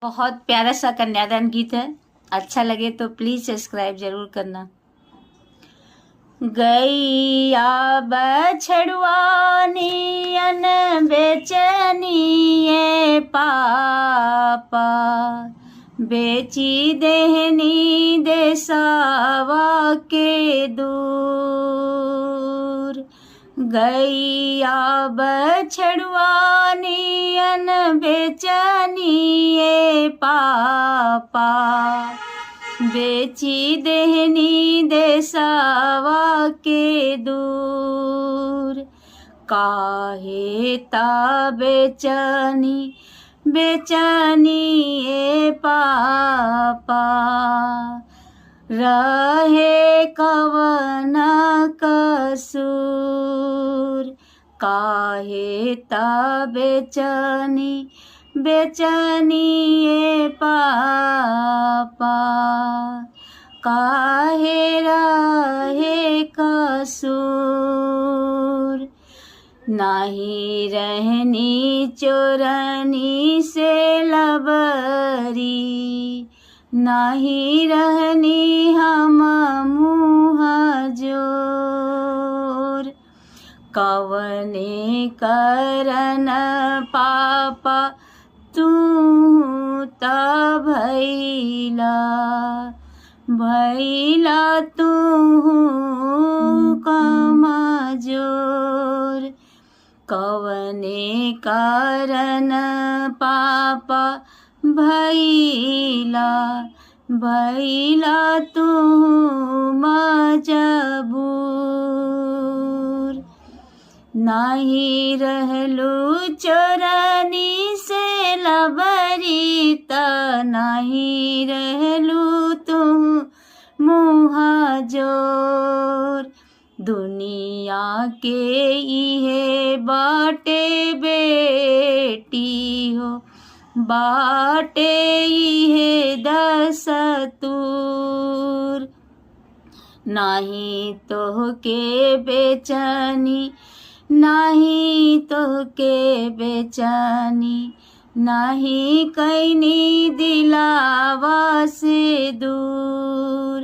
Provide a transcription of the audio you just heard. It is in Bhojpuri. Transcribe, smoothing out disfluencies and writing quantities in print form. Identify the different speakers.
Speaker 1: बहुत प्यारा सा कन्यादान गीत है। अच्छा लगे तो प्लीज सब्सक्राइब जरूर करना। गैया बछड़ुआ नियन बेचनिए पापा, बेची देहनी देसावा के दूर। गैया बछड़ुआ नियन बेचनिए पापा, बेची देहनी देसावा के दूर। काहे ता बेचनी बेचनिए पापा, रहे कवन कसूर। काहे ता बेचनी बेचनिए पापा, काहे रहे कसूर। नाही रहनी चोरनी से लबरी, नाही रहनी हम मुँह जोर। कवने करन पापा तू त भैला, भैला तू कमजोर। कवने कारण पापा भैला, भैला तू मजबूर। नाही रहलू चोरनी से लबरी त नाही रहलू तू मुँह जोर। दुनिया के इहे बाटे बेटी हो, बाटे इहे दस्तूर। नाही तोहके बेचनी, नाही तोहके बेचनी, नाही कैनी दिलावा से दूर।